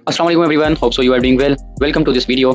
Assalamu alaikum everyone. Hope so you are doing well. Welcome to this video.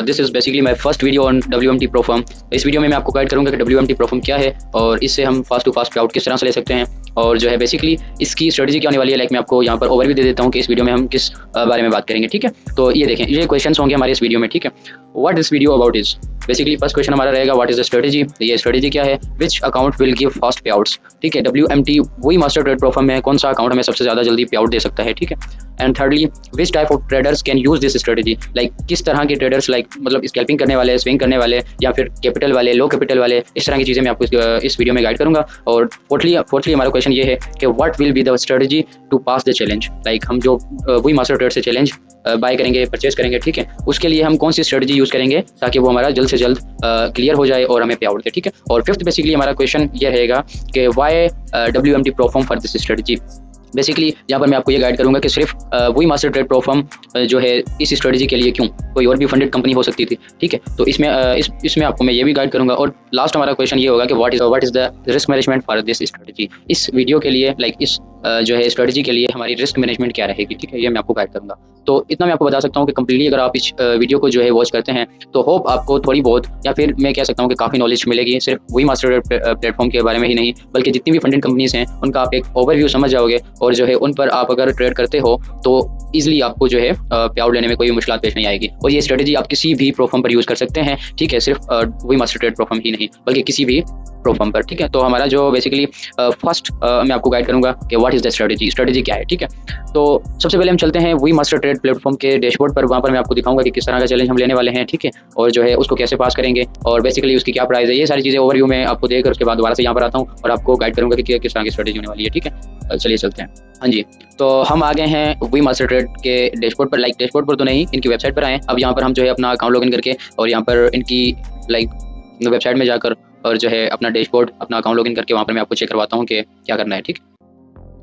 This is basically my first video on WMT Pro Firm. इस video में मैं आपको guide करूंगा कि WMT Pro Firm क्या है और इससे हम फास्ट टू फास्ट पे आउट किस तरह से ले सकते हैं और जो है बेसिकली इसकी स्ट्रेटजी क्या होने वाली है। लाइक मैं आपको यहाँ पर ओवरव्यू दे देता हूँ कि इस वीडियो में हम किस बारे में बात करेंगे। ठीक है, तो ये देखें, ये क्वेश्चंस होंगे हमारे इस वीडियो में। ठीक है, what this video about is basically first question हमारा रहेगा व्हाट इज द स्ट्रेटजी। ये स्ट्रेटजी क्या है, which account will give fast पे आउट्स। ठीक है, WMT वही मास्टर ट्रेड प्रो फर्म में कौन सा अकाउंट हमें सबसे ज़्यादा जल्दी पे आउट दे सकता है। ठीक है, and thirdly which type of traders can use this strategy. Like किस तरह के ट्रेडर्स, लाइक मतलब स्कैल्पिंग करने वाले, स्विंग करने वाले या फिर कैपिटल वाले, लो कैपिटल वाले, इस तरह की चीज़ें मैं आपको इस वीडियो में गाइड करूंगा। और फोर्थली हमारा क्वेश्चन ये है कि what will be the strategy to pass the challenge. Like हम जो वही मास्टर ट्रेड से चैलेंज बाय करेंगे, परचेज करेंगे, ठीक है, उसके लिए हम कौन सी स्ट्रेटजी यूज करेंगे ताकि वो हमारा जल्द से जल्द क्लियर हो जाए और हमें पे आउट दे। ठीक है, और फिफ्थ बेसिकली हमारा क्वेश्चन ये रहेगा कि why WMT pro firm for this strategy. Basically यहाँ पर मैं आपको ये गाइड करूंगा कि सिर्फ वही मास्टर ट्रेड प्रो फर्म जो है इस स्ट्रेटजी के लिए क्यों, कोई और भी फंडेड कंपनी हो सकती थी। ठीक है, तो इसमें आपको मैं ये भी गाइड करूंगा। और लास्ट हमारा क्वेश्चन ये होगा कि what is the risk management for this strategy. इस वीडियो के लिए, लाइक इस जो है स्ट्रेटजी के लिए हमारी रिस्क मैनेजमेंट क्या रहेगी। ठीक है, ये मैं आपको गाइड करूंगा। तो इतना मैं आपको बता सकता हूँ कि कंप्लीटली अगर आप इस वीडियो को जो है वॉच करते हैं तो होप आपको थोड़ी बहुत या फिर मैं कह सकता हूँ कि काफ़ी नॉलेज मिलेगी। सिर्फ वही मास्टर प्लेटफॉर्म के बारे में ही नहीं बल्कि जितनी भी फंडेड कंपनीज हैं उनका आप एक ओवरव्यू समझ जाओगे और जो है उन पर आप अगर ट्रेड करते हो तो ईजिली आपको जो है पे आउट लेने में कोई मुश्किल पेश नहीं आएगी। और ये स्ट्रेटजी आप किसी भी प्रो फर्म पर यूज़ कर सकते हैं। ठीक है, सिर्फ वही मास्टर ट्रेड प्रो फर्म ही नहीं बल्कि किसी भी प्रो फर्म पर। ठीक है, तो हमारा जो बेसिकली फर्स्ट मैं आपको गाइड करूंगा कि व्हाट इज द स्ट्रेटजी क्या है। ठीक है, तो सबसे पहले हम चलते हैं वही मास्टर ट्रेड प्लेटफॉर्म के डैशबोर्ड पर। वहाँ पर मैं आपको दिखाऊंगा कि किस तरह का चैलेंज हम लेने वाले हैं। ठीक है, और जो है उसको कैसे पास करेंगे और बेसिकली उसकी क्या प्राइस है, ये सारी चीज़ें ओवरव्यू में आपको देकर उसके बाद दोबारा से यहाँ पर आता हूँ और आपको गाइड करूंगा कि किस तरह की स्ट्रेटजी होने वाली है। ठीक है, चलिए चलते हैं। हाँ जी, तो हम आ गए हैं वही मास्टर ट्रेड के डैशबोर्ड पर। लाइक डैशबोर्ड पर तो नहीं, इनकी वेबसाइट पर आए। अब यहाँ पर हम जो है अपना अकाउंट लॉगिन करके और यहाँ पर इनकी लाइक वेबसाइट में जाकर और जो है अपना डैशबोर्ड, अपना अकाउंट लॉगिन करके वहाँ पर मैं आपको चेक करवाता हूँ कि क्या करना है। ठीक,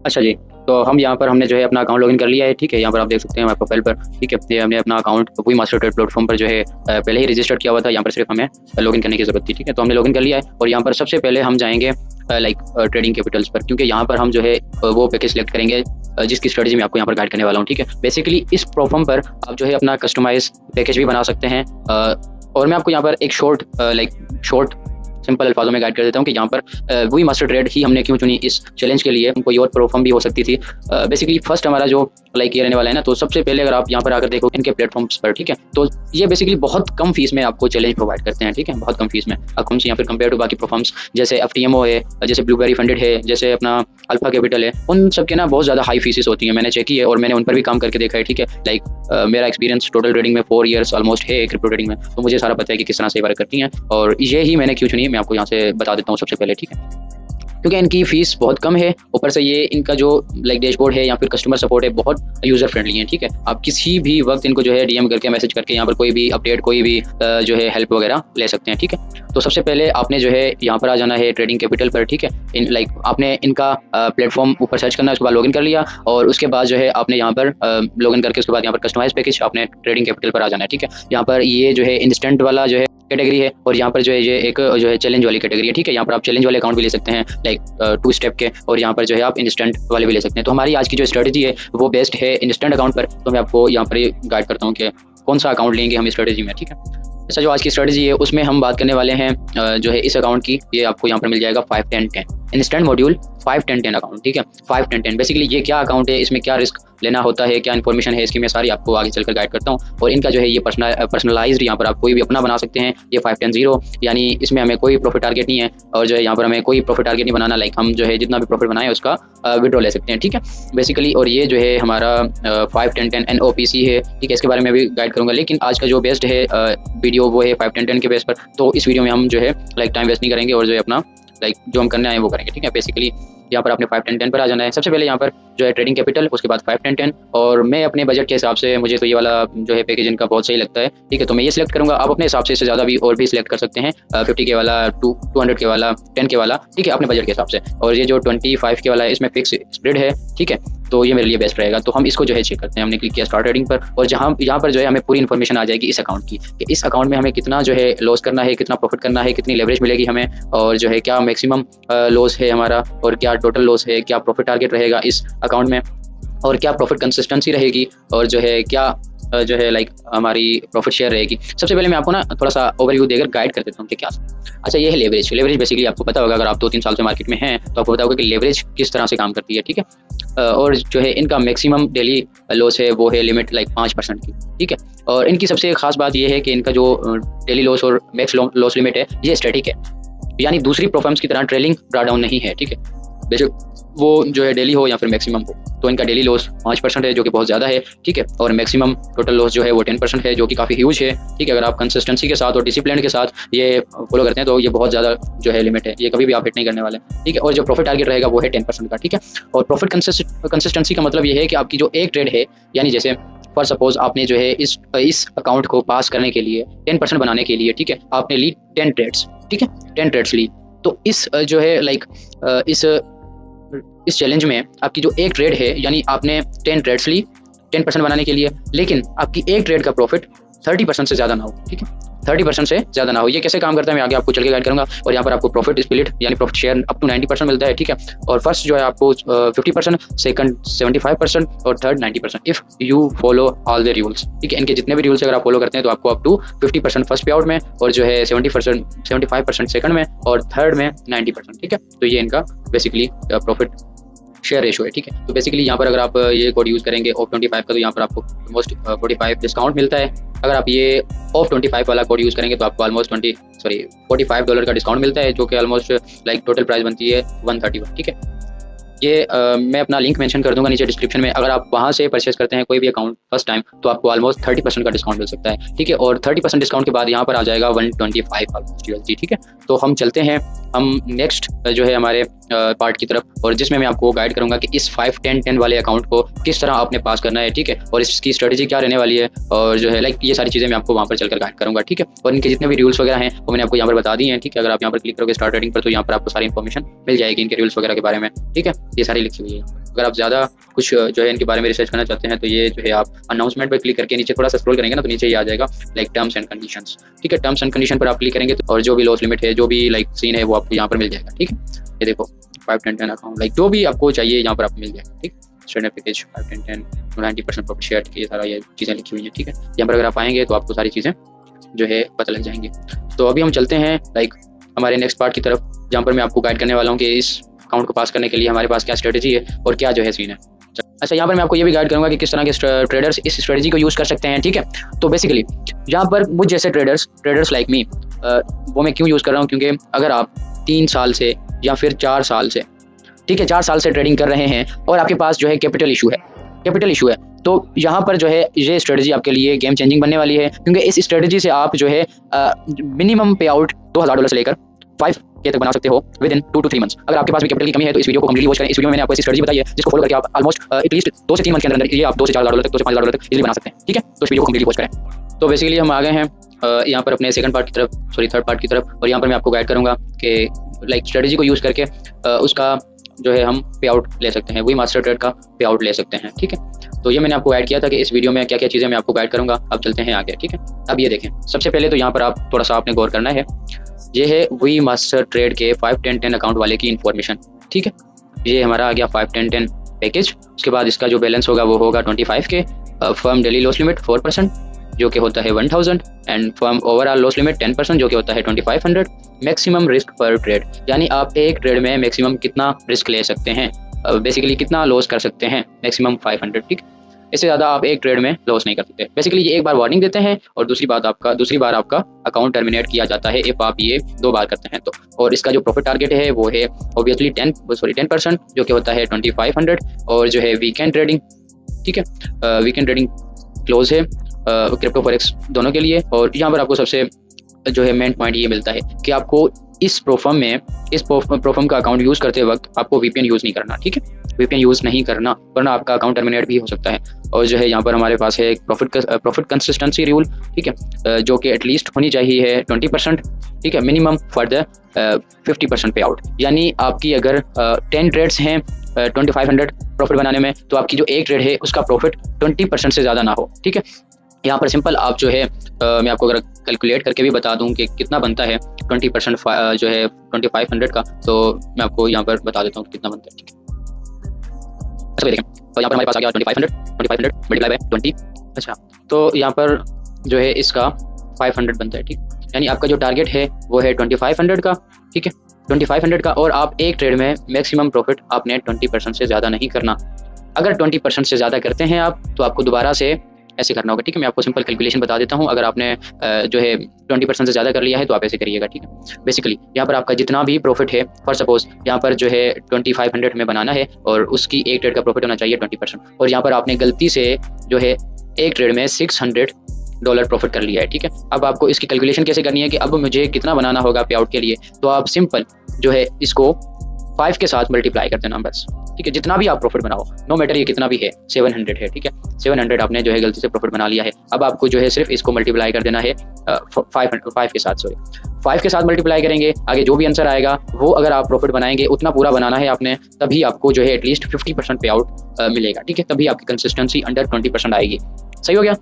अच्छा जी, तो हम यहाँ पर हमने जो है अपना अकाउंट लॉगिन कर लिया है। ठीक है, यहाँ पर आप देख सकते हैं हमारे प्रोफाइल पर। ठीक है, ये हमने अपना अकाउंट वही मास्टर ट्रेड प्लेटफॉर्म पर जो है पहले ही रजिस्टर्ड किया हुआ था। यहाँ पर सिर्फ हमें लॉगिन करने की जरूरत थी। ठीक है, तो हमने लॉगिन कर लिया है और यहाँ पर सबसे पहले हम जाएंगे लाइक ट्रेडिंग कैपिटल्स पर, क्योंकि यहाँ पर हम जो है वो पैकेज सेलेक्ट करेंगे जिसकी स्ट्रेटजी मैं आपको यहाँ पर गाइड करने वाला हूँ। ठीक है, बेसिकली इस प्लेटफॉर्म पर आप जो है अपना कस्टमाइज पैकेज भी बना सकते हैं। और मैं आपको यहाँ पर एक शॉर्ट सिंपल अल्फाजों में गाइड कर देता हूँ कि यहाँ पर वही मास्टर ट्रेड ही हमने क्यों चुनी इस चैलेंज के लिए। कोई और प्रो फर्म भी हो सकती थी। बेसिकली फर्स्ट हमारा जो लाइक ये रहने वाला है ना, तो सबसे पहले अगर आप यहाँ पर आकर देखो इनके प्लेटफॉर्म्स पर, ठीक है, तो ये बेसिकली बहुत कम फीस में आपको चैलेंज प्रोवाइड करते हैं। ठीक है, बहुत कम फीस में अकाउंट्स या फिर कंपेयर टू बाकी प्लेटफॉर्म्स जैसे FTMO है, जैसे ब्लूबेरी फंडेड है, जैसे अपना अल्फा कैपिटल है, उन सब के ना बहुत ज़्यादा हाई फीसेस होती हैं। मैंने चेक की है और मैंने उन पर भी काम करके देखा है। ठीक है, लाइक मेरा एक्सपीरियंस टोटल ट्रेडिंग में 4 ईयर्स ऑलमोस्ट है क्रिप्टो ट्रेडिंग में, तो मुझे सारा पता है कि किस तरह से वर्क करती हैं और ये ही मैंने क्यों चुनी, मैं आपको यहाँ से बता देता हूँ सबसे पहले। ठीक है, क्योंकि इनकी फीस बहुत कम है, ऊपर से ये इनका जो लाइक डैशबोर्ड है या फिर कस्टमर सपोर्ट है बहुत यूज़र फ्रेंडली है। ठीक है, आप किसी भी वक्त इनको जो है DM करके, मैसेज करके यहाँ पर कोई भी अपडेट, कोई भी जो है हेल्प वगैरह ले सकते हैं। ठीक है, तो सबसे पहले आपने जो है यहाँ पर आ जाना है ट्रेडिंग कैपिटल पर। ठीक है, लाइक आपने इनका प्लेटफॉर्म ऊपर सर्च करना है, उसके बाद लॉगिन कर लिया और उसके बाद जो है आपने यहाँ पर लॉगिन करके उसके बाद यहाँ पर कस्टमाइज पैकेज आपने ट्रेडिंग कैपिटल पर आ जाना है। ठीक है, यहाँ पर ये जो है इंस्टेंट वाला जो है कैटेगरी है और यहाँ पर जो है ये एक जो है चैलेंज वाली कैटेगरी है। ठीक है, यहाँ पर आप चैलेंज वाले अकाउंट भी ले सकते हैं लाइक 2 स्टेप के, और यहाँ पर जो है आप इंस्टेंट वाले भी ले सकते हैं। तो हमारी आज की जो स्ट्रेटजी है वो बेस्ट है इंस्टेंट अकाउंट पर, तो मैं आपको यहाँ पर गाइड करता हूँ कि कौन सा अकाउंट लेंगे हम इस स्ट्रेटजी में। ठीक है, अच्छा, जो आज की स्ट्रेटजी है उसमें हम बात करने वाले हैं जो है इस अकाउंट की। ये आपको यहाँ पर मिल जाएगा 5-10-10 इंस्टेंट मॉड्यूल 5-10-10 अकाउंट। ठीक है, 5-10-10 बेसिकली ये क्या अकाउंट है, इसमें क्या रिस्क लेना होता है, क्या इन्फॉर्मेशन है इसकी, मैं सारी आपको आगे चलकर गाइड करता हूँ। और इनका जो है ये पर्सनलाइज्ड, यहाँ पर आप कोई भी अपना बना सकते हैं। ये 5-10-0 यानी इसमें हमें कोई प्रॉफिट टारगेट नहीं है और जो है यहाँ पर हमें कोई प्रॉफिट टारगेट नहीं बनाना। लाइक हम जो है जितना भी प्रॉफिट बनाए उसका विड्रॉ ले सकते हैं। ठीक है, बेसिकली, और ये जो है हमारा 5-10-10 NOPC है। ठीक है, इसके बारे में भी गाइड करूँगा, लेकिन आज का जो बेस्ट है वीडियो वो है 5-10-10 के बेस पर। तो इस वीडियो में हम जो है लाइक टाइम वेस्ट नहीं करेंगे और जो है अपना लाइक जो हम करने आए वो करेंगे। ठीक है, बेसिकली यहाँ पर आपने 5-10-10 पर आ जाना है। सबसे पहले यहाँ पर जो है ट्रेडिंग कैपिटल, उसके बाद 5-10-10, और मैं अपने बजट के हिसाब से, मुझे तो ये वाला जो है पैकेज इनका बहुत सही लगता है। ठीक है, तो मैं ये सिलेक्ट करूँगा। आप अपने हिसाब से इससे ज़्यादा भी और भी सिलेक्ट कर सकते हैं, 50 के वाला, 200 के वाला, 10 के वाला। ठीक है, अपने बजट के हिसाब से। और ये जो 25 के वाला है इसमें फिक्स स्प्रेड है। ठीक है, तो ये मेरे लिए बेस्ट रहेगा। तो हम इसको जो है चेक करते हैं। हमने क्लिक किया स्टार्ट ट्रेडिंग पर और जहाँ यहाँ पर जो है हमें पूरी इन्फॉर्मेशन आ जाएगी इस अकाउंट की कि इस अकाउंट में हमें कितना जो है लॉस करना है, कितना प्रॉफिट करना है, कितनी लेवरेज मिलेगी हमें, और जो है क्या मैक्सिमम लॉस है हमारा और क्या टोटल लॉस है, क्या प्रॉफिट टारगेट रहेगा इस अकाउंट में। और क्या प्रॉफिट कंसिस्टेंसी रहेगी, और जो है क्या जो है लाइक हमारी प्रॉफिट शेयर रहेगी। सबसे पहले मैं आपको ना थोड़ा सा ओवरव्यू देकर गाइड कर देता हूँ कि क्या। अच्छा, ये है लेवरेज। लेवरेज बेसिकली आपको पता होगा, अगर आप 2-3 साल से मार्केट में हैं तो आपको पता होगा कि लेवरेज किस तरह से काम करती है, ठीक है। और जो है इनका मैक्सिमम डेली लॉस है वो है लिमिट लाइक 5% की, ठीक है। और इनकी सबसे खास बात ये है कि इनका जो डेली लॉस और मैक्स लॉस लिमिट है ये स्टैटिक है, यानी दूसरी प्रोफर्म्स की तरह ट्रेलिंग ड्रॉडाउन नहीं है, ठीक है। बेशक वो जो है डेली हो या फिर मैक्सिमम हो, तो इनका डेली लॉस 5% है जो कि बहुत ज़्यादा है, ठीक है। और मैक्सिमम टोटल लॉस जो है वो 10% है जो कि काफ़ी ह्यूज है, ठीक है। अगर आप कंसिस्टेंसी के साथ और डिसिप्लिन के साथ ये फॉलो करते हैं तो ये बहुत ज़्यादा जो है लिमिट है, ये कभी भी आप हिट नहीं करने वाले, ठीक है। और जो प्रॉफिट टारगेट रहेगा वो है 10% का, ठीक है। और प्रॉफिट कंसिस्टेंसी का मतलब ये है कि आपकी जो एक ट्रेड है, यानी जैसे फॉर सपोज आपने जो है इस अकाउंट को पास करने के लिए 10% बनाने के लिए, ठीक है, आपने ली 10 ट्रेड्स, ठीक है, 10 ट्रेड्स ली। तो इस जो है लाइक इस चैलेंज में आपकी जो एक ट्रेड है, यानी आपने 10 ट्रेड्स ली 10% बनाने के लिए, लेकिन आपकी एक ट्रेड का प्रॉफिट 30% से ज़्यादा ना हो, ठीक है, 30% से ज़्यादा ना हो। ये कैसे काम करता है मैं आगे आपको चल के गाइड करूंगा। और यहाँ पर आपको प्रॉफिट स्प्लिट यानी प्रॉफिट शेयर अप टू 90% मिलता है, ठीक है। और फर्स्ट जो है आपको 50%, सेकंड 75% और third 90% if you follow all the rules, ठीक है। इनके जितने भी रूल्स अगर आप फॉलो करते हैं तो आपको अप टू 50% फर्स्ट पे आउट में, और जो है 75% सेकंड में, और थर्ड में 90%, ठीक है। तो ये इनका बेसिकली प्रॉफिट शेयर रेशो है, ठीक है। तो बेसिकली यहाँ पर अगर आप ये कोड यूज़ करेंगे ऑफ 25 का, तो यहाँ पर आपको ऑलमोस्ट 45 डिस्काउंट मिलता है। अगर आप ये ऑफ 25 वाला कोड यूज़ करेंगे तो आपको ऑलमोस्ट $45 का डिस्काउंट मिलता है, जो कि ऑलमोस्ट लाइक टोटल प्राइस बनती है 131, ठीक है। ये मैं अपना लिंक मेंशन कर दूंगा नीचे डिस्क्रिप्शन में। अगर आप वहाँ से परचेस करते हैं कोई भी अकाउंट फर्स्ट टाइम तो आपको ऑलमोस्ट 30% का डिस्काउंट मिल सकता है, ठीक है। और 30% डिस्काउंट के बाद यहाँ पर आ जाएगा 125 ऑलमोस्ट USD, ठीक है। तो हम चलते हैं हम नेक्स्ट जो है हमारे पार्ट की तरफ, और जिसमें मैं आपको गाइड करूंगा कि इस 5-10-10 वाले अकाउंट को किस तरह आपने पास करना है, ठीक है। और इसकी स्ट्रेटेजी क्या रहने वाली है, और जो है लाइक ये सारी चीज़ें मैं आपको वहाँ पर चलकर गाइड करूंगा, ठीक है। और इनके जितने भी रूल्स वगैरह हैं वो मैंने आपको यहाँ पर बता दी हैं, ठीक है। अगर आप यहाँ पर क्लिक करोगे स्टार्ट ट्रेडिंग पर तो यहाँ पर आपको सारी इन्फॉर्मेशन मिल जाएगी इनके रूल्स वगैरह के बारे में, ठीक है। ये सारी लिखी हुई है। अगर आप ज़्यादा कुछ जो है इनके बारे में रिसर्च करना चाहते हैं तो ये जो है आप अनाउंसमेंट पर क्लिक करके नीचे थोड़ा सा स्क्रॉल करेंगे ना तो नीचे ये आ जाएगा लाइक टर्म्स एंड कंडीशंस, ठीक है। टर्म्स एंड कंडीशन पर आप क्लिक करेंगे और जो भी लॉस लिमिट है, जो भी लाइक सीन है वो आपको यहाँ पर मिल जाएगा, ठीक है। ये देखो 5-10-10 अकाउंट लाइक जो भी आपको चाहिए यहाँ पर आपको मिल जाएगा, ठीक। स्टैंडर्ड पैकेज 5-10-10 90% प्रॉफिट शेयर, ये सारा ये चीज़ें लिखी हुई हैं, ठीक है। यहाँ पर अगर आप आएंगे तो आपको सारी चीज़ें जो है पता लग जाएंगी। तो अभी हम चलते हैं लाइक हमारे नेक्स्ट पार्ट की तरफ, जहाँ पर मैं आपको गाइड करने वाला हूँ कि इस अकाउंट को पास करने के लिए हमारे पास क्या स्ट्रेटेजी है और क्या जो है सीन है। अच्छा, यहाँ पर मैं आपको ये भी गाइड करूंगा कि किस तरह के ट्रेडर्स इस स्ट्रेटेजी को यूज़ कर सकते हैं, ठीक है। तो बेसिकली यहाँ पर मुझ जैसे ट्रेडर्स लाइक मी, वो मैं क्यों यूज़ कर रहा हूँ, क्योंकि अगर आप 3 साल से या फिर 4 साल से, ठीक है, 4 साल से ट्रेडिंग कर रहे हैं और आपके पास जो है कैपिटल इशू है, तो यहाँ पर जो है ये स्ट्रेटजी आपके लिए गेम चेंजिंग बनने वाली है, क्योंकि इस स्ट्रेटजी से आप जो है मिनिमम पे आउट $2000 से लेकर 5K तक बना सकते हो विद इन 2 to 3 मंथ्स। अगर आपके पास भी कैपिटल की कमी है तो इस वीडियो को कंप्लीटली वॉच करें। इस वीडियो में मैंने आपको ऐसी स्ट्रेटजी बताई है जिसको फॉलो करके आप ऑलमोस्ट एटलीस्ट 2 से 3 मंथ के अंदर ये आप $2 से $4 तक, $2 से $5 तक इजीली बना सकते हैं, ठीक है। तो इस वीडियो को कंप्लीटली वॉच करें। तो बेसिकली हम आ गए हैं यहाँ पर अपने थर्ड पार्ट की तरफ, और यहाँ पर मैं आपको गाइड करूँगा कि लाइक स्ट्रेटजी को यूज़ करके उसका जो है हम पे आउट ले सकते हैं, वही मास्टर ट्रेड का पे आउट ले सकते हैं, ठीक है। तो ये मैंने आपको गाइड किया था कि इस वीडियो में क्या क्या चीज़ें मैं आपको गाइड करूंगा। अब चलते हैं आगे, ठीक है। अब ये देखें, सबसे पहले तो यहाँ पर आप थोड़ा सा आपने गौर करना है, ये है वही मास्टर ट्रेड के 5-10-10 अकाउंट वाले की इन्फॉर्मेशन, ठीक है। ये हमारा आ गया 5-10-10 पैकेज। उसके बाद इसका जो बैलेंस होगा वो होगा 25K, firm daily loss limit 4% जो कि होता है 1000, and firm overall loss limit 10% जो कि होता है 2500। मैक्सिमम रिस्क पर ट्रेड, यानी आप एक ट्रेड में मैक्सिमम कितना रिस्क ले सकते हैं, बेसिकली कितना लॉस कर सकते हैं, मैक्सिमम 500, ठीक। इससे ज़्यादा आप एक ट्रेड में लॉस नहीं कर सकते। बेसिकली ये एक बार वार्निंग देते हैं और दूसरी बार आपका अकाउंट टर्मिनेट किया जाता है इफ़ आप ये 2 बार करते हैं तो। और इसका जो प्रॉफिट टारगेट है वो है ऑब्वियसली 10% जो कि होता है 2500, और जो है वीकेंड ट्रेडिंग, ठीक है। वीकेंड ट्रेडिंग क्लोज है क्रिप्टो फॉरेक्स दोनों के लिए। और यहाँ पर आपको सबसे जो है मेन पॉइंट ये मिलता है कि आपको इस प्रोफर्म का अकाउंट यूज़ करते वक्त आपको VPN यूज़ नहीं करना, ठीक है। VPN यूज़ नहीं करना वरना आपका अकाउंट टर्मिनेट भी हो सकता है। और जो है यहाँ पर हमारे पास है एक प्रॉफिट कंसिस्टेंसी रूल, ठीक है, जो कि एटलीस्ट होनी चाहिए 20%, ठीक है, मिनिमम फॉर द 50% पे आउट। यानी आपकी अगर 10 ट्रेड्स हैं 2500 प्रॉफिट बनाने में, तो आपकी जो एक ट्रेड है उसका प्रॉफिट 20% से ज़्यादा ना हो, ठीक है। यहाँ पर सिंपल आप जो है मैं आपको अगर कैलकुलेट करके भी बता दूं कि कितना बनता है 20% जो है 2500 का, तो मैं आपको यहाँ पर बता देता हूँ कितना बनता है, ठीक है। ऐसा देखें तो यहाँ पर हमारे पास आ गया 2500 मल्टीप्लाई बाय 20। अच्छा, तो यहाँ पर जो है इसका 500 बनता है, ठीक। यानी आपका जो टारगेट है वो है 2500 का, ठीक है, 2500 का। और आप एक ट्रेड में मैक्सिमम प्रॉफिट आपने 20% से ज़्यादा नहीं करना। अगर 20% से ज़्यादा करते हैं आप तो आपको दोबारा से ऐसे करना होगा, ठीक है। मैं आपको सिंपल कैलकुलेशन बता देता हूँ। अगर आपने जो है 20% से ज़्यादा कर लिया है तो आप ऐसे करिएगा, ठीक है। बेसिकली यहाँ पर आपका जितना भी प्रॉफिट है, फॉर सपोज यहाँ पर जो है 2500 में बनाना है और उसकी एक ट्रेड का प्रॉफिट होना चाहिए 20%, और यहाँ पर आपने गलती से जो है एक ट्रेड में $600 प्रॉफिट कर लिया है, ठीक है। अब आपको इसकी कैलकुलेशन कैसे करनी है कि अब मुझे कितना बनाना होगा पे आउट के लिए, तो आप सिंपल जो है इसको 5 के साथ मल्टीप्लाई कर देना बस, ठीक है। जितना भी आप प्रॉफिट बनाओ, नो मैटर ये कितना भी है, 700 है, ठीक है, 700 आपने जो है गलती से प्रॉफिट बना लिया है। अब आपको जो है सिर्फ इसको मल्टीप्लाई कर देना है 5 के साथ, सॉरी 5 के साथ मल्टीप्लाई करेंगे। आगे जो भी आंसर आएगा वो अगर आप प्रॉफिट बनाएंगे उतना पूरा बनाना है आपने, तभी आपको जो है एटलीस्ट 50% पे आउट मिलेगा, ठीक है। तभी आपकी कंसिस्टेंसी अंडर 20% आएगी। सही हो गया?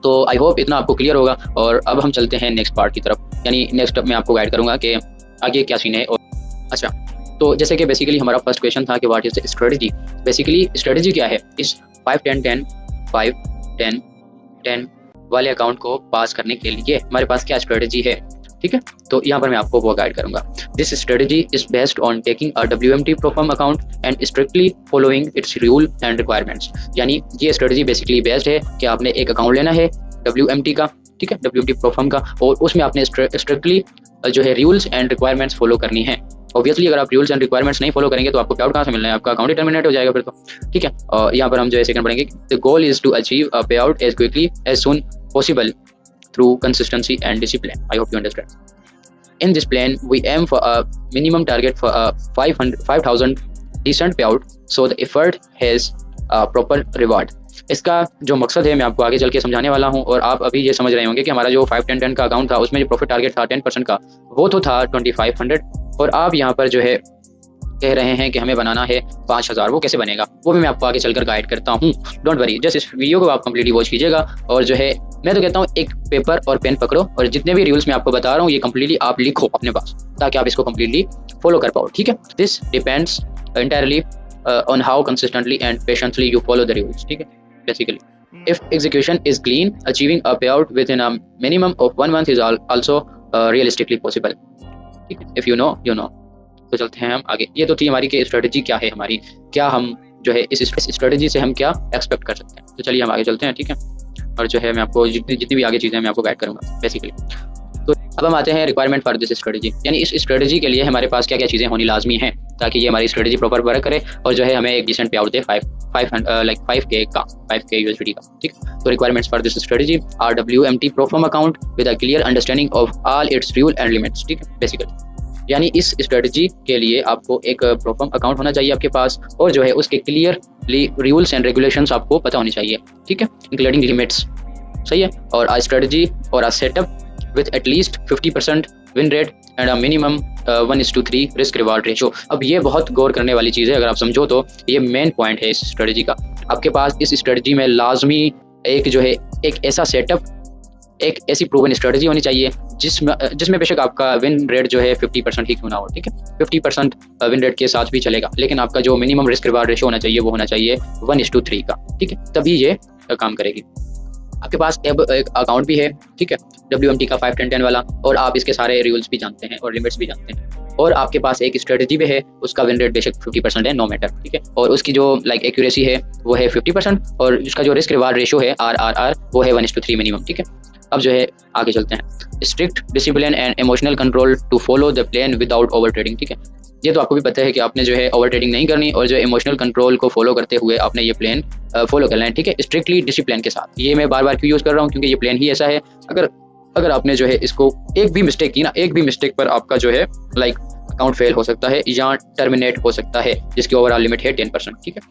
तो आई होप इतना आपको क्लियर होगा। और अब हम चलते हैं नेक्स्ट पार्ट की तरफ, यानी नेक्स्ट मैं आपको गाइड करूंगा कि आगे क्या सीन है। और अच्छा, तो जैसे कि बेसिकली हमारा फर्स्ट क्वेश्चन था कि what is strategy. Basically strategy क्या है, इस 5 10 10 5 10 10 वाले अकाउंट को पास करने के लिए हमारे पास क्या स्ट्रेटजी है, ठीक है। तो यहाँ पर मैं आपको वो गाइड करूंगा। This strategy is based on taking a WMT prop firm account and strictly following its rule and requirements. यानी ये स्ट्रेटजी बेसिकली बेस्ड है कि आपने एक अकाउंट लेना है WMT का, ठीक है, WMT प्रोफर्म का, और उसमें आपने स्ट्रिक्टली जो है रूल्स एंड रिक्वायरमेंट्स फॉलो करनी है। ऑब्वियसली अगर आप रूल्स एंड रिक्वायरमेंट्स नहीं फॉलो करेंगे तो आपको पे आउट कहाँ से मिलना है, आपका अकाउंट ही टर्मिनेट हो जाएगा फिर तो, ठीक है। और यहाँ पर हम जो है सेकंड पढ़ेंगे, the goal is to achieve a pay out as quickly as soon possible through consistency and discipline. I hope you understand. In this plan, we aim for a minimum target for a 5,000 decent payout, so the effort has a proper reward. इसका जो मकसद है मैं आपको आगे चल के समझाने वाला हूँ, और आप अभी ये समझ रहे होंगे कि हमारा जो 5 10 10 का अकाउंट था उसमें जो प्रॉफिट टारगेट था 10% का, वो तो था 2500, और आप यहाँ पर जो है कह रहे हैं कि हमें बनाना है 5000। वो कैसे बनेगा वो भी मैं आपको आगे चलकर गाइड करता हूँ। डोंट वरी, जस्ट इस वीडियो को आप कंप्लीटली वॉच कीजिएगा, और जो है मैं तो कहता हूँ एक पेपर और पेन पकड़ो और जितने भी रूल्स मैं आपको बता रहा हूँ ये कंप्लीटली आप लिखो अपने पास, ताकि आप इसको कंप्लीटली फॉलो कर पाओ, ठीक है। This depends entirely on how consistently and patiently you follow the rules, ठीक है। Basically if execution is clean, achieving a payout within a minimum of 1 month is also realistically possible, ठीक है। if you know you know। तो चलते हैं हम आगे। ये तो थी हमारी कि स्ट्रेटजी क्या है हमारी, क्या हम जो है इस स्ट्रेटजी से हम क्या एक्सपेक्ट कर सकते हैं। तो चलिए हम आगे चलते हैं, ठीक है। और जो है मैं आपको जितनी भी आगे चीज़ें मैं आपको गाइड करूँगा बेसिकली। तो अब हम आते हैं रिक्वायरमेंट फॉर दिस स्ट्रेटजी, यानी इस स्ट्रेटजी के लिए हमारे पास क्या क्या चीज़ें होनी लाजमी हैं ताकि ये हमारी स्ट्रेटजी प्रॉपर वर्क करे और जो है हमें एक डिसेंट पे आउट दे 5K USDT का, ठीक। तो requirements for this strategy are WMT prop firm account with a clear understanding of all its rule and limits, ठीक है। बेसिकली यानी इस स्ट्रेटजी के लिए आपको एक प्रोफर्म अकाउंट होना चाहिए आपके पास, और जो है उसके क्लियरली रूल्स एंड रेगुलेशंस आपको पता होनी चाहिए, ठीक है, इंक्लूडिंग लिमिट्स। सही है। और आ स्ट्रेटजी और a setup with at least 50% win rate and a minimum 1:3 risk reward ratio. अब ये बहुत गौर करने वाली चीज़ है, अगर आप समझो तो ये मेन पॉइंट है इस स्ट्रेटजी का। आपके पास इस स्ट्रेटजी में लाजमी एक जो है एक ऐसा सेटअप, एक ऐसी प्रूवन स्ट्रेटजी होनी चाहिए जिसमें बेशक आपका विन रेट जो है 50% ही क्यों ना हो, ठीक है, 50% विन रेट के साथ भी चलेगा, लेकिन आपका जो मिनिमम रिस्क रिवार्ड रेशो होना चाहिए वो होना चाहिए 1:3 का, ठीक है, तभी ये काम करेगी। आपके पास अब एक अकाउंट भी है, ठीक है, WMT का 5 10 10 वाला, और आप इसके सारे रूल्स भी जानते हैं और लिमिट्स भी जानते हैं, और आपके पास एक स्ट्रेटजी भी है, उसका विन रेट बेशक 50% है, नो मैटर, ठीक है, और उसकी जो एक्यूरेसी है वो है 50%, और उसका जो रिस्क रिवार्ड रेशो है RRR वो है 1:3 मिनिमम, ठीक है। अब जो है आगे चलते हैं। Strict discipline and emotional control to follow the plan without over trading, ठीक है। ये तो आपको भी पता है कि आपने जो है ओवर ट्रेडिंग नहीं करनी, और जो इमोशनल कंट्रोल को फॉलो करते हुए आपने ये प्लान फॉलो करना है, ठीक है, स्ट्रिक्टली डिसिप्लिन के साथ। ये मैं बार बार क्यों यूज़ कर रहा हूँ, क्योंकि ये प्लान ही ऐसा है। अगर आपने जो है इसको एक भी मिस्टेक की ना, एक भी मिस्टेक पर आपका जो है अकाउंट फेल हो सकता है या टर्मिनेट हो सकता है, जिसकी ओवरऑल लिमिट है 10%, ठीक है।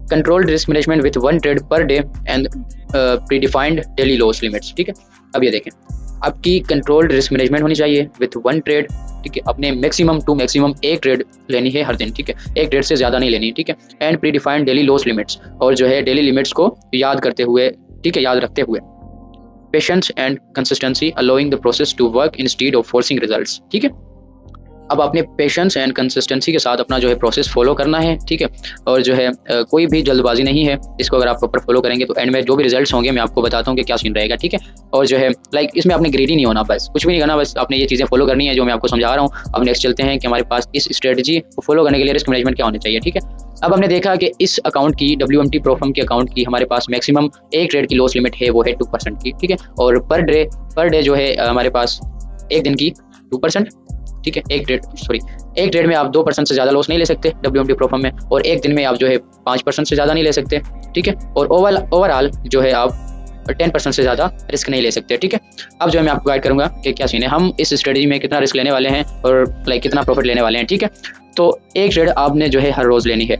Controlled risk management with 1 trade per day and predefined daily loss limits, ठीक है। अब ये देखें, आपकी कंट्रोल्ड रिस्क मैनेजमेंट होनी चाहिए विद 1 ट्रेड, ठीक है, अपने मैक्सिमम टू मैक्सिमम एक ट्रेड लेनी है हर दिन, ठीक है, एक ट्रेड से ज़्यादा नहीं लेनी, ठीक है। And predefined daily loss limits, और जो है डेली लिमिट्स को याद करते हुए, ठीक है, याद रखते हुए। Patience and consistency allowing the process to work instead of forcing results, ठीक है। अब अपने पेशेंस एंड कंसिस्टेंसी के साथ अपना जो है प्रोसेस फॉलो करना है, ठीक है। और जो है कोई भी जल्दबाजी नहीं है, इसको अगर आप प्रॉपर फॉलो करेंगे तो एंड में जो भी रिजल्ट्स होंगे मैं आपको बताता हूँ कि क्या सीन रहेगा, ठीक है। और जो है लाइक इसमें आपने ग्रीडी नहीं होना, बस कुछ भी नहीं करना, बस आपने ये चीज़ें फॉलो करनी है जो मैं आपको समझा रहा हूँ। अब नेक्स्ट चलते हैं कि हमारे पास इस स्ट्रेटजी को फॉलो करने के लिए रिस्क मैनेजमेंट क्या होना चाहिए, ठीक है। अब हमने देखा कि इस अकाउंट की WMT प्रोफर्म के अकाउंट की हमारे पास मैक्सिमम एक ट्रेड की लॉस लिमिट है, वो है 2% की, ठीक है। और पर डे जो है हमारे पास एक दिन की 2%, ठीक है। एक ट्रेड में आप 2% से ज़्यादा लॉस नहीं ले सकते WMT प्रोफर्म में, और एक दिन में आप जो है 5% से ज़्यादा नहीं ले सकते, ठीक है। और ओवरऑल जो है आप 10% से ज़्यादा रिस्क नहीं ले सकते, ठीक है। अब जो है मैं आपको गाइड करूंगा कि क्या सीन है, हम इस स्ट्रेटजी में कितना रिस्क लेने वाले हैं और लाइक कितना प्रॉफिट लेने वाले हैं, ठीक है। तो एक ट्रेड आपने जो है हर रोज़ लेनी है।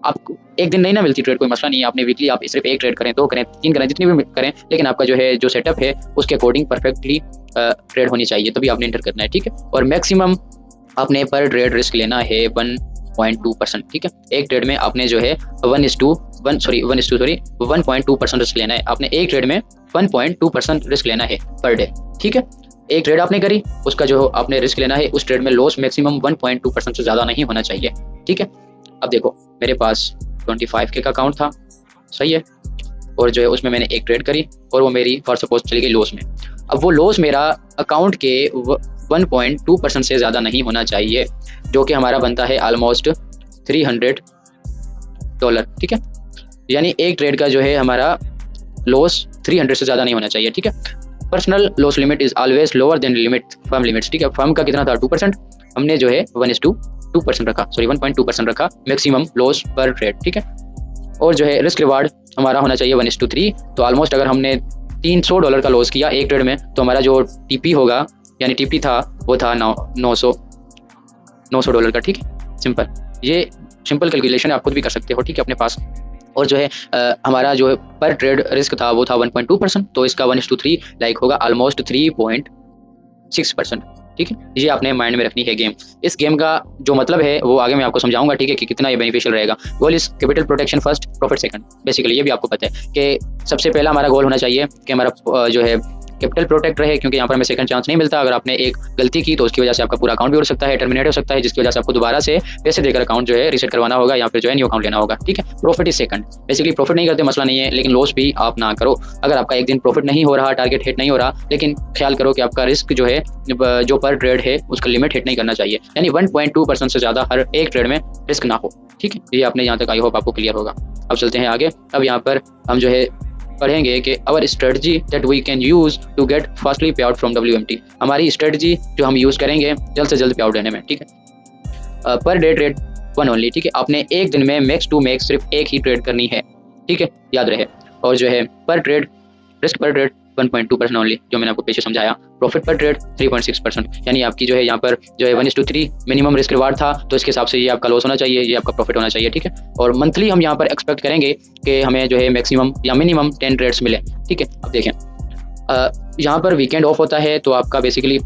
आपको एक दिन नहीं ना मिलती ट्रेड, कोई मसला नहीं है, आपने वीकली आप सिर्फ एक ट्रेड करें, 2 करें, 3 करें, जितनी भी करें, लेकिन आपका जो है जो सेटअप है उसके अकॉर्डिंग परफेक्टली ट्रेड होनी चाहिए, तभी आपने एंटर करना है, ठीक है। और मैक्सिमम आपने पर ट्रेड रिस्क लेना है 1.2%, ठीक है। एक ट्रेड में आपने जो है 1.2% रिस्क लेना है, आपने एक ट्रेड में 1.2% रिस्क लेना है पर डे, ठीक है। एक ट्रेड आपने करी, उसका जो आपने रिस्क लेना है, उस ट्रेड में लॉस मैक्सिमम 1.2% से ज़्यादा नहीं होना चाहिए, ठीक है। अब देखो मेरे पास 25K का अकाउंट था, सही है, और जो है उसमें मैंने एक ट्रेड करी और वो मेरी फॉर सपोज चली गई लॉस में। अब वो लॉस मेरा अकाउंट के 1.2% से ज़्यादा नहीं होना चाहिए, जो कि हमारा बनता है ऑलमोस्ट $300, ठीक है। यानी एक ट्रेड का जो है हमारा लॉस 300 से ज़्यादा नहीं होना चाहिए, ठीक है। Personal loss limit is always lower than limit firm limits, ठीक है। फर्म का कितना था 2%, हमने जो है 1:2% रखा, 1.2% रखा मैक्सिमम लॉस पर ट्रेड, ठीक है। और जो है रिस्क रिवार्ड हमारा होना चाहिए 1:3। तो ऑलमोस्ट अगर हमने $300 का लॉस किया एक ट्रेड में, तो हमारा जो TP होगा, यानी TP था वो था $900 का, ठीक है। सिंपल, ये सिंपल कैलकुलेशन आप खुद भी कर सकते हो, ठीक है, अपने पास। और जो है हमारा जो पर ट्रेड रिस्क था वो था 1.2%, तो इसका 1:3 लाइक होगा ऑलमोस्ट 3.6%, ठीक है। ये आपने माइंड में रखनी है गेम। इस गेम का जो मतलब है वो आगे मैं आपको समझाऊंगा, ठीक है, कि कितना ये बेनिफिशियल रहेगा। Goal is capital protection first, profit second. Basically ये भी आपको पता है कि सबसे पहला हमारा गोल होना चाहिए कि हमारा जो है कैपिटल प्रोटेक्ट रहे, क्योंकि यहाँ पर हमें सेकंड चांस नहीं मिलता। अगर आपने एक गलती की तो उसकी वजह से आपका पूरा अकाउंट भी उड़ सकता है, टर्मिनेट हो सकता है, जिसकी वजह से आपको दोबारा से पैसे देकर अकाउंट जो है रीसेट करवाना होगा या फिर जो है न्यू अकाउंट लेना होगा, ठीक है। Profit is second. Basically profit नहीं करते मसला नहीं है, लेकिन लॉस भी आप ना करो। अगर आपका एक दिन प्रॉफिट नहीं हो रहा, टारगेट हिट नहीं हो रहा, लेकिन ख्याल करो कि आपका रिस्क जो है जो पर ट्रेड है उसका लिमिट हिट नहीं करना चाहिए, यानी 1.2% से ज़्यादा हर एक ट्रेड में रिस्क ना हो, ठीक है। ये आपने यहाँ तक आई होप आपको क्लियर होगा। अब चलते हैं आगे। अब यहाँ पर हम जो है पढ़ेंगे कि our strategy that we can use to get fastly pay out from WMT। हमारी स्ट्रेटजी जो हम यूज़ करेंगे जल्द से जल्द पे आउट देने में, ठीक है। पर डे ट्रेड 1 ओनली, ठीक है। आपने एक दिन में मैक्स टू मैक्स सिर्फ एक ही ट्रेड करनी है, ठीक है, याद रहे। और जो है पर ट्रेड रिस्क पर ट्रेड 1.2% ओनली, जो मैंने आपको पीछे समझाया। प्रॉफिट पर ट्रेड 3.6%, यानी आपकी जो है यहाँ पर जो है 1:3 मिनिमम रिस्क रिवार्ड था, तो इसके हिसाब से ये आपका लॉस होना चाहिए, ये आपका प्रॉफिट होना चाहिए, ठीक है। और मंथली हम यहाँ पर एक्सपेक्ट करेंगे कि हमें जो है मैक्सिमम या मिनिमम 10 ट्रेड्स मिले, ठीक है। अब देखें यहाँ पर वीकेंड ऑफ होता है, तो आपका बेसिकली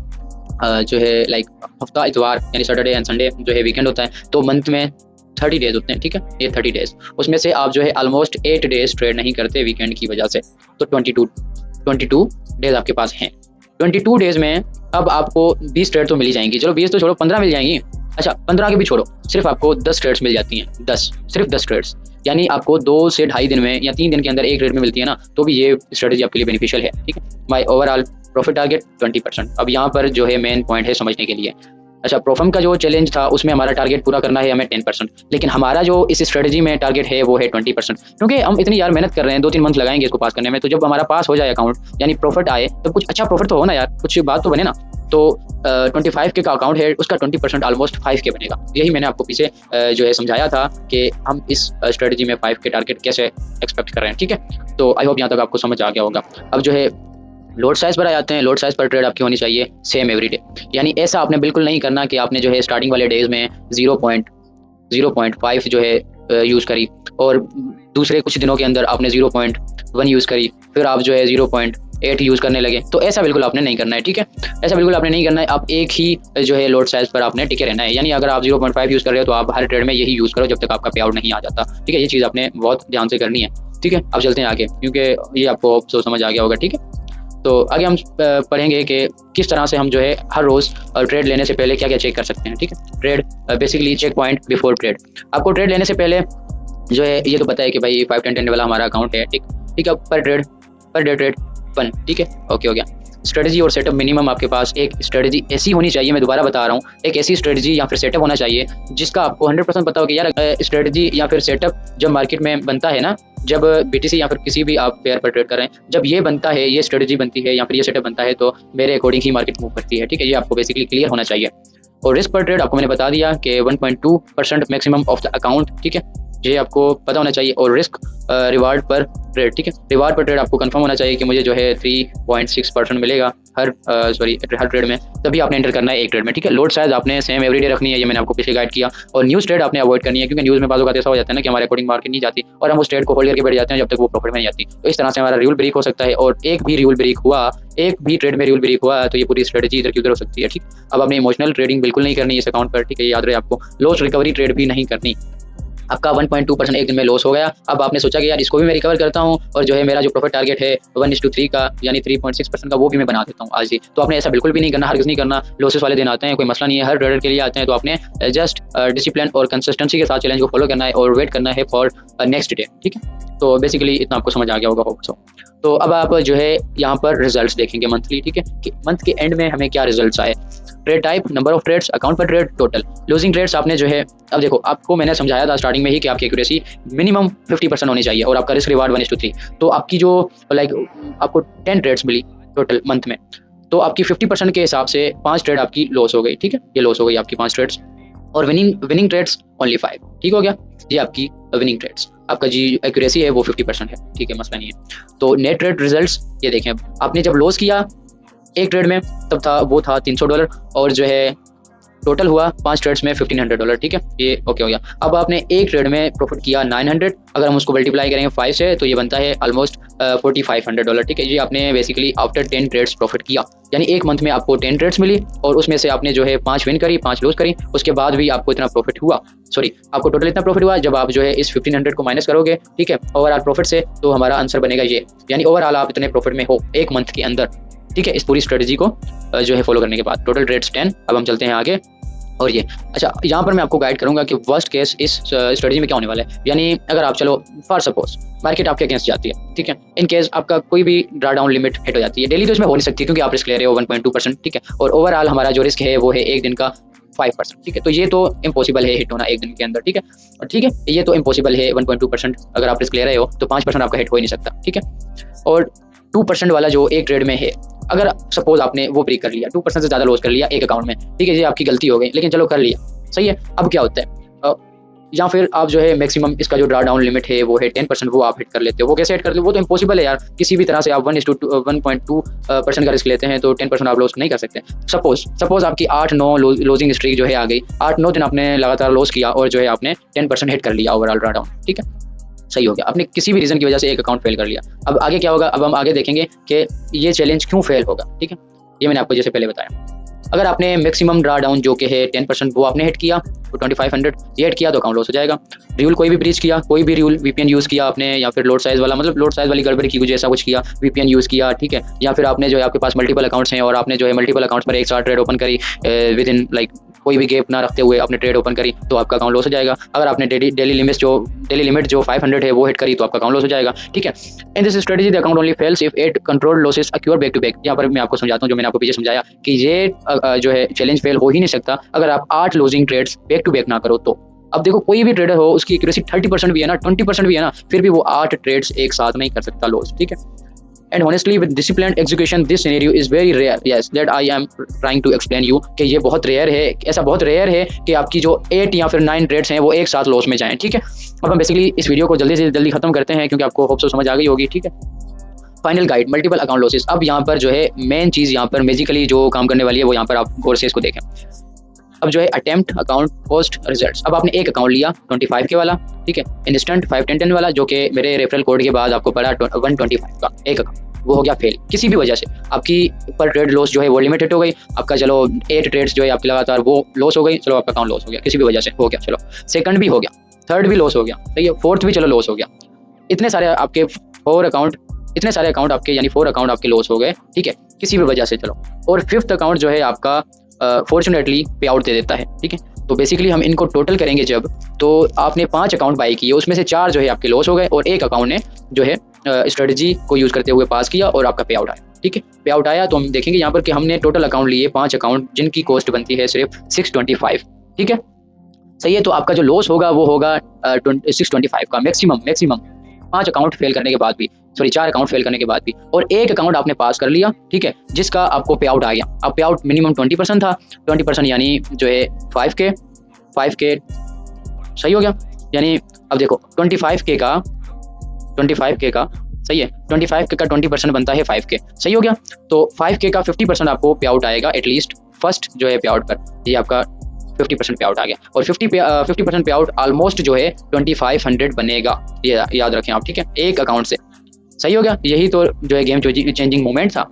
जो है लाइक हफ्ता इतवार यानी सैटरडे एंड संडे जो है वीकेंड होता है, तो मंथ में 30 डेज होते हैं, ठीक है। ये 30 डेज, उसमें से आप जो है ऑलमोस्ट 8 डेज ट्रेड नहीं करते वीकेंड की वजह से, तो 22 डेज आपके पास हैं। 22 डेज में अब आपको 20 ट्रेड तो मिल ही जाएंगी, चलो 20 तो छोड़ो, 15 मिल जाएंगी। अच्छा 15 के भी छोड़ो, सिर्फ आपको 10 ट्रेड्स मिल जाती हैं, 10, सिर्फ 10 ट्रेड्स, यानी आपको 2 से ढाई दिन में या 3 दिन के अंदर एक ट्रेड में मिलती है ना, तो भी ये स्ट्रेटजी आपके लिए बेनिफिशियल है, ठीक है। My overall profit target 20%। अब यहाँ पर जो है मेन पॉइंट है समझने के लिए। अच्छा प्रोफर्म का जो चैलेंज था उसमें हमारा टारगेट पूरा करना है हमें 10%, लेकिन हमारा जो इस स्ट्रेटजी में टारगेट है वो है 20%, क्योंकि हम इतनी यार मेहनत कर रहे हैं, 2-3 मंथ लगाएंगे इसको पास करने में, तो जब हमारा पास हो जाए अकाउंट यानी प्रॉफिट आए, तो कुछ अच्छा प्रॉफिट तो हो ना यार, कुछ बात तो बने ना। तो 25K का अकाउंट है, उसका 20% ऑलमोस्ट 5K बनेगा। यही मैंने आपको पीछे जो है समझाया था कि हम इस स्ट्रेटजी में 5K टारगेट कैसे एक्सपेक्ट कर रहे हैं, ठीक है। तो आई होप यहाँ तक आपको समझ आ गया होगा। अब जो है लोड साइज पर आ जाते हैं। लोड साइज पर ट्रेड आपकी होनी चाहिए सेम एवरीडे, यानी ऐसा आपने बिल्कुल नहीं करना कि आपने जो है स्टार्टिंग वाले डेज में 0.5 जो है यूज़ करी और दूसरे कुछ दिनों के अंदर आपने 0.1 यूज़ करी, फिर आप जो है 0.8 यूज़ करने लगे, तो ऐसा बिल्कुल आपने नहीं करना है, ठीक है। ऐसा बिल्कुल आपने नहीं करना है। आप एक ही जो है लोड साइज पर आपने टिके रहना है, यानी अगर आप 0.5 यूज़ कर रहे हो तो आप हर ट्रेड में यही यूज़ करो जब तक आपका पे आउट नहीं आ जाता, ठीक है। ये चीज़ आपने बहुत ध्यान से करनी है, ठीक है। अब चलते हैं आगे, क्योंकि ये आपको समझ आ गया होगा, ठीक है। तो आगे हम पढ़ेंगे कि किस तरह से हम जो है हर रोज़ ट्रेड लेने से पहले क्या क्या चेक कर सकते हैं। ठीक है, trade basically check point before trade. आपको ट्रेड लेने से पहले जो है ये तो पता है कि भाई 5 10 10 वाला हमारा अकाउंट है। ठीक है, पर डे ट्रेड 1। ठीक है, ओके हो गया। स्ट्रेटजी और सेटअप मिनिमम आपके पास एक स्ट्रेटजी ऐसी होनी चाहिए, मैं दोबारा बता रहा हूँ, एक ऐसी स्ट्रेटजी या फिर सेटअप होना चाहिए जिसका आपको 100% पता हो कि यार स्ट्रेटजी या फिर सेटअप जब मार्केट में बनता है ना, जब बीटीसी या फिर किसी भी आप पेयर पर ट्रेड कर रहे हैं, जब ये बनता है, ये स्ट्रेटजी बनती है या फिर ये सेटअप बनता है, तो मेरे अकॉर्डिंग ही मार्केट मूव करती है। ठीक है, ये आपको बेसिकली क्लियर होना चाहिए। और रिस्क पर ट्रेड आपको मैंने बता दिया कि 1.2% मैक्सिमम ऑफ द अकाउंट। ठीक है, ये आपको पता होना चाहिए। और रिस्क रिवार्ड पर ट्रेड। ठीक है, रिवार्ड पर ट्रेड आपको कंफर्म होना चाहिए कि मुझे जो है 3.6% मिलेगा हर ट्रेड में, तभी आपने एंटर करना है एक ट्रेड में। ठीक है, लोड साइज आपने सेम एवरीडे रखनी है, ये मैंने आपको पीछे गाइड किया। और न्यूज़ ट्रेड आपने अवॉइड करनी है, क्योंकि न्यूज़ में बाज़ औक़ात ऐसा हो जाता है ना कि हमारे अकॉर्डिंग मार्केट नहीं जाती और हम उस ट्रेड को होल्ड करके बैठ जाते हैं जब तक वो प्रॉफिट में नहीं आती। तो इस तरह से हमारा रूल ब्रेक हो सकता है, और एक भी रूल ब्रेक हुआ, एक भी ट्रेड में रूल ब्रेक हुआ तो ये पूरी स्ट्रेटजी इधर की उधर हो सकती है। ठीक, अब आपने इमोशनल ट्रेडिंग बिल्कुल नहीं करनी इस अकाउंट पर। ठीक है, याद रहे आपको। लॉस रिकवरी ट्रेड भी नहीं करनी। आपका 1.2% एक दिन में लॉस हो गया, अब आपने सोचा कि यार इसको भी मैं रिकवर करता हूँ और जो है मेरा जो प्रॉफिट टारगेट है 1:3 का यानी 3.6% का, वो भी मैं बना देता हूँ आज ही। तो आपने ऐसा बिल्कुल भी नहीं करना, हरगिज़ नहीं करना। लॉसेस वाले दिन आते हैं, कोई मसला नहीं है, हर ट्रेडर के लिए आते हैं। तो आपने जस्ट डिसिप्लिन और कंसिस्टेंसी के साथ चैलेंज को फॉलो करना है और वेट करना है फॉर नेक्स्ट डे। ठीक है, तो बेसिकली इतना आपको समझ आ गया होगा होप सो। तो अब आप जो है यहाँ पर रिजल्ट्स देखेंगे मंथली। ठीक है, कि मंथ के एंड में हमें क्या रिजल्ट्स आए। Trade type, number of trades, account पर ट्रेड, टोटल। लूजिंग ट्रेड्स आपने जो है, अब देखो आपको मैंने समझाया था स्टार्टिंग में ही कि आपकी एक्यूरेसी मिनिमम 50% होनी चाहिए और आपका रिस्क रिवार्ड 1:3। तो आपकी जो आपको 10 ट्रेड्स मिली टोटल मंथ में, तो आपकी 50% के हिसाब से 5 ट्रेड आपकी लॉस हो गई। ठीक है, ये लॉस हो गई आपकी 5 ट्रेड्स। और विनिंग ट्रेड्स ओनली 5। ठीक हो गया, ये आपकी विनिंग ट्रेड्स। आपका जी एक्यूरेसी है वो 50% है। ठीक है, मसला नहीं है। तो नेट ट्रेड रिजल्ट्स ये देखें, आपने जब लॉस किया एक ट्रेड में तब वो था $300, और जो है टोटल हुआ 5 ट्रेड्स में $1500। ठीक है, ये ओके हो गया। अब आपने एक ट्रेड में प्रॉफिट किया 900, अगर हम उसको मल्टीप्लाई करेंगे 5 से तो ये बनता है ऑलमोस्ट $4500। ठीक है, ये आपने बेसिकली आफ्टर 10 ट्रेड्स प्रॉफिट किया, यानी एक मंथ में आपको 10 ट्रेड्स मिली और उसमें से आपने जो है 5 विन करी, 5 लूज करी, उसके बाद भी आपको इतना प्रॉफिट हुआ। आपको टोटल इतना प्रॉफिट हुआ जब आप जो है इस 1500 को माइनस करोगे। ठीक है, ओवरऑल प्रॉफिट से, तो हमारा आंसर बनेगा ये, यानी ओवरऑल आप इतने प्रॉफिट में हो एक मंथ के अंदर। ठीक है, इस पूरी स्ट्रेटजी को जो है फॉलो करने के बाद टोटल ट्रेड्स 10। अब हम चलते हैं आगे। और ये अच्छा, यहाँ पर मैं आपको गाइड करूंगा कि वर्स्ट केस इस स्ट्रेटजी में क्या होने वाला है। यानी अगर आप चलो फॉर सपोज मार्केट आपके अगेंस्ट जाती है, ठीक है, इन केस आपका कोई भी ड्रा डाउन लिमिट हिट हो जाती है, डेली तो इसमें हो नहीं सकती क्योंकि आप रिस्क ले रहे हो 1.2%। ठीक है, और ओवरऑल हमारा जो रिस्क है वो है एक दिन का 5%। ठीक है, तो ये तो इम्पॉसिबल है हिट होना एक दिन के अंदर। ठीक है, और ठीक है, ये तो इम्पॉसिबल है 1.2%। अगर आप रिस्क ले रहे हो तो 5% आपका हिट हो ही नहीं सकता। ठीक है, और 2% वाला जो एक ट्रेड में है, अगर सपोज आपने वो ब्रेक कर लिया, 2% से ज़्यादा लॉस कर लिया एक अकाउंट में, ठीक है, ये आपकी गलती हो गई, लेकिन चलो कर लिया, सही है। अब क्या होता है, या फिर आप जो है मैक्सिमम इसका जो ड्रा डाउन लिमिट है वो है 10%, वो आप हिट कर लेते हो। वो कैसे हिट करते हो, वो तो इम्पॉसिबल है यार, किसी भी तरह से आप 1:2% का रिस्क लेते हैं तो 10% आप लॉस नहीं कर सकते। सपोज आपकी 8-9 लॉजिंग स्ट्रीक जो है आ गई, 8-9 दिन आपने लगातार लॉस किया और जो है आपने 10% हिट कर लिया ओवरऑल ड्रा डाउन। ठीक है, सही हो गया, आपने किसी भी रीजन की वजह से एक अकाउंट फेल कर लिया। अब आगे क्या होगा, अब हम आगे देखेंगे कि ये चैलेंज क्यों फेल होगा। ठीक है, ये मैंने आपको जैसे पहले बताया, अगर आपने मैक्सिमम ड्रा डाउन जो कि है 10% वो आपने हिट किया तो 2500 ये हिट किया तो अकाउंट लॉस हो जाएगा। रूल कोई भी ब्रीच किया, कोई भी रूल, वीपीएन यूज़ किया आपने, या फिर लोड साइज वाला, मतलब लोड साइज वाली गड़बड़ी की, कुछ ऐसा कुछ किया, वीपीएन यूज़ किया, ठीक है, या फिर आपने जो है आपके पास मल्टीपल अकाउंट्स हैं और आपने जो है मल्टीपल अकाउंट्स पर एक साथ ट्रेड ओपन करी विद इन कोई भी गैप ना रखते हुए आपने ट्रेड ओपन करी तो आपका अकाउंट लॉस हो जाएगा। अगर आपने डेली लिमिट जो 500 है वो हिट करी तो आपका अकाउंट लॉस हो जाएगा। ठीक है, in this strategy the account only fails if 8 controlled losses occur back to back. यहाँ पर मैं आपको समझाता हूँ, जो मैंने आपको पीछे समझाया कि ये जो है चैलेंज फेल हो ही नहीं सकता अगर आप 8 losing trades back to back ना करो तो। अब देखो, कोई भी ट्रेडर हो उसकी एक्यूरेसी 30% भी है ना, 20% भी है ना, फिर भी वो 8 ट्रेड्स एक साथ नहीं कर सकता लॉस। ठीक है, and honestly with disciplined execution this scenario is very rare, yes that I am trying to explain you कि ये बहुत रेयर है, ऐसा बहुत रेयर है कि आपकी जो 8 या फिर 9 ट्रेड्स हैं वो एक साथ लॉस में जाएं। ठीक है, अब हम बेसिकली इस वीडियो को जल्दी से जल्दी खत्म करते हैं क्योंकि आपको होप सो समझ आ गई होगी। ठीक है, final guide multiple account losses. अब यहाँ पर जो है मेन चीज़ यहाँ पर मेजिकली जो काम करने वाली है वो यहाँ पर आप गौर से इसको देखें। अब जो है अटेम्प्ट अकाउंट पोस्ट रिजल्ट्स, अब आपने एक अकाउंट लिया 25 के वाला, ठीक है, इंस्टेंट 5-10-10 वाला, जो कि मेरे रेफरल कोड के बाद आपको पड़ा 125 का एक अकाउंट, वो हो गया फेल किसी भी वजह से। आपकी पर ट्रेड लॉस जो है वो लिमिटेड हो गई, आपका चलो 8 ट्रेड्स जो है आपकी लगातार वो लॉस हो गई, चलो आपका अकाउंट लॉस हो गया किसी भी वजह से हो गया, चलो सेकंड भी हो गया, थर्ड भी लॉस हो गया, सही है, फोर्थ भी चलो लॉस हो गया। इतने सारे आपके 4 अकाउंट इतने सारे अकाउंट आपके यानी 4 अकाउंट आपके लॉस हो गए, ठीक है, किसी भी वजह से। चलो, और 5th अकाउंट जो है आपका फॉर्चुनेटली पे आउट दे देता है, ठीक है। तो बेसिकली हम इनको टोटल करेंगे जब, तो आपने 5 अकाउंट बाई किए, उसमें से 4 जो है आपके लॉस हो गए और 1 अकाउंट ने जो है स्ट्रेटजी को यूज़ करते हुए पास किया और आपका पे आउट आया, ठीक है। पे आउट आया तो हम देखेंगे यहाँ पर कि हमने टोटल अकाउंट लिए 5 अकाउंट जिनकी कॉस्ट बनती है सिर्फ 625, ठीक है, सही है। तो आपका जो लॉस होगा वो होगा 625 का मैक्सिमम 5 अकाउंट फेल करने के बाद भी, सॉरी 4 अकाउंट फेल करने के बाद भी, और 1 अकाउंट आपने पास कर लिया, ठीक है, जिसका आपको पे आउट आ गया। अब पे आउट मिनिमम 20% था, 20% यानी जो है 5K सही हो गया। यानी अब देखो 25K का सही है, 25K का 20% बनता है 5K, सही हो गया। तो 5K का 50% आपको पे आउट आएगा एटलीस्ट फर्स्ट जो है पे आउट पर, ये आपका 50% पे आउट आ गया। और 50% पे आउट ऑलमोस्ट जो है 2500 बनेगा, ये याद रखें आप, ठीक है, एक अकाउंट से, सही हो गया। यही तो जो है गेम चेंजिंग मोमेंट था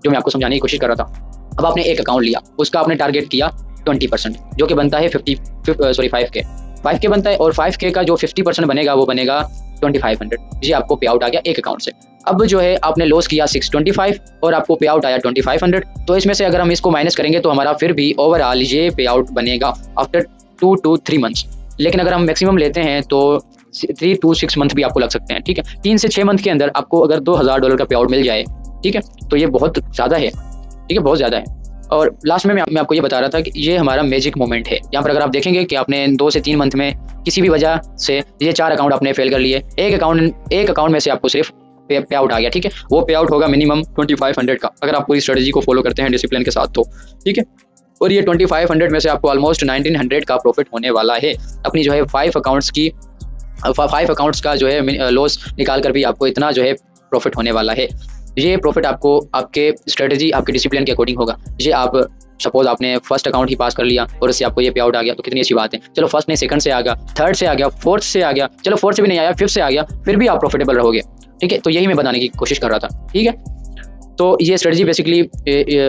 जो मैं आपको समझाने की कोशिश कर रहा था। अब आपने एक अकाउंट लिया, उसका आपने टारगेट किया 20%, जो कि बनता है 5K बनता है, और 5K का जो 50% बनेगा वो बनेगा 2500, ये आपको पे आउट आ गया एक अकाउंट से। अब जो है आपने लॉस किया 625 और आपको पे आउट आया 2500, तो इसमें से अगर हम इसको माइनस करेंगे तो हमारा फिर भी ओवरऑल ये पे आउट बनेगा आफ्टर 2 to 3 मंथ्स। लेकिन अगर हम मैक्सिमम लेते हैं तो 3 to 6 मंथ भी आपको लग सकते हैं, ठीक है। 3 से 6 मंथ के अंदर आपको अगर $2000 का पे आउट मिल जाए, ठीक है, तो ये बहुत ज़्यादा है, ठीक है, बहुत ज़्यादा है। और लास्ट में मैं आपको ये बता रहा था कि ये हमारा मैजिक मोमेंट है। यहाँ पर अगर आप देखेंगे कि आपने 2 से 3 मंथ में किसी भी वजह से ये 4 अकाउंट आपने फेल कर लिए, एक अकाउंट में से आपको सिर्फ पे आउट आ गया, ठीक है, वो पे आउट होगा मिनिमम 2500 का, अगर आप पूरी स्ट्रेटजी को फॉलो करते हैं डिसिप्लिन के साथ तो, ठीक है। और ये 2500 में से आपको ऑलमोस्ट 1900 का प्रॉफिट होने वाला है। अपनी जो है 5 अकाउंट्स का जो है लॉस निकाल कर भी आपको इतना जो है प्रॉफिट होने वाला है। ये प्रॉफिट आपको आपके स्ट्रेटजी, आपके डिसिप्लिन के अकॉर्डिंग होगा। ये आप सपोज आपने फर्स्ट अकाउंट ही पास कर लिया और उससे आपको ये पे आउट आ गया, तो कितनी अच्छी बात है। चलो फर्स्ट नहीं, सेकंड से आ गया, थर्ड से आ गया, फोर्थ से आ गया, चलो फोर्थ से भी नहीं आया, फिफ्थ से आ गया, फिर भी आप प्रॉफिटेबल रहोगे, ठीक है। तो यही मैं बताने की कोशिश कर रहा था, ठीक है। तो ये स्ट्रेटजी बेसिकली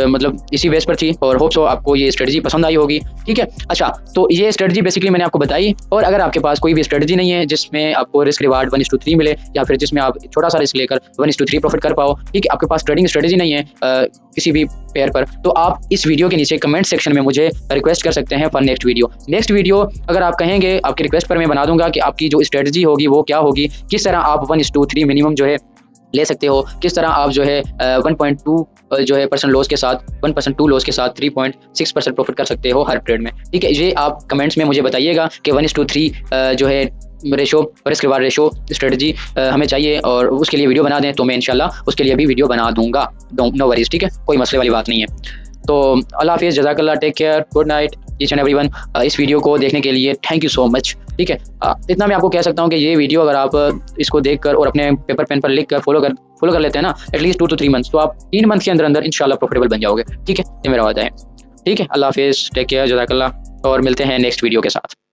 मतलब इसी बेस पर थी, और होप सो आपको ये स्ट्रेटजी पसंद आई होगी, ठीक है। अच्छा, तो ये स्ट्रेटजी बेसिकली मैंने आपको बताई, और अगर आपके पास कोई भी स्ट्रेटजी नहीं है जिसमें आपको रिस्क रिवार्ड 1:3 मिले, या फिर जिसमें आप छोटा सा रिस्क लेकर 1:3 प्रॉफिट कर पाओ, ठीक है, आपके पास ट्रेडिंग स्ट्रेटजी नहीं है किसी भी पेयर पर, तो आप इस वीडियो के नीचे कमेंट सेक्शन में मुझे रिक्वेस्ट कर सकते हैं फॉर नेक्स्ट वीडियो। अगर आप कहेंगे, आपकी रिक्वेस्ट पर मैं बना दूंगा कि आपकी जो स्ट्रेटजी होगी वो क्या होगी, किस तरह आप 1:3 मिनिमम जो है ले सकते हो, किस तरह आप जो है 1.2 जो है % लॉस के साथ 1% लॉस के साथ 3.6% प्रॉफिट कर सकते हो हर ट्रेड में, ठीक है। ये आप कमेंट्स में मुझे बताइएगा कि 1:3 जो है ratio, risk reward ratio strategy हमें चाहिए, और उसके लिए वीडियो बना दें तो मैं इंशाल्लाह उसके लिए भी वीडियो बना दूंगा, नो वरीज, ठीक है, कोई मसले वाली बात नहीं है। तो अल्लाह हाफिज़, जज़ाकल्लाह, take care, good night each and everyone. इस वीडियो को देखने के लिए थैंक यू सो मच, ठीक है। इतना मैं आपको कह सकता हूँ कि ये वीडियो अगर आप इसको देखकर और अपने पेपर पेन पर लिख कर फॉलो कर लेते हैं ना, एटलीस्ट 2 to 3 मंथ्स, तो आप 3 मंथ के अंदर इंशाल्लाह प्रॉफिटेबल बन जाओगे, ठीक है। ये मेरा वादा है, ठीक है। अल्लाह हाफिज़, टेक केयर, जज़ाकल्लाह, और मिलते हैं नेक्स्ट वीडियो के साथ।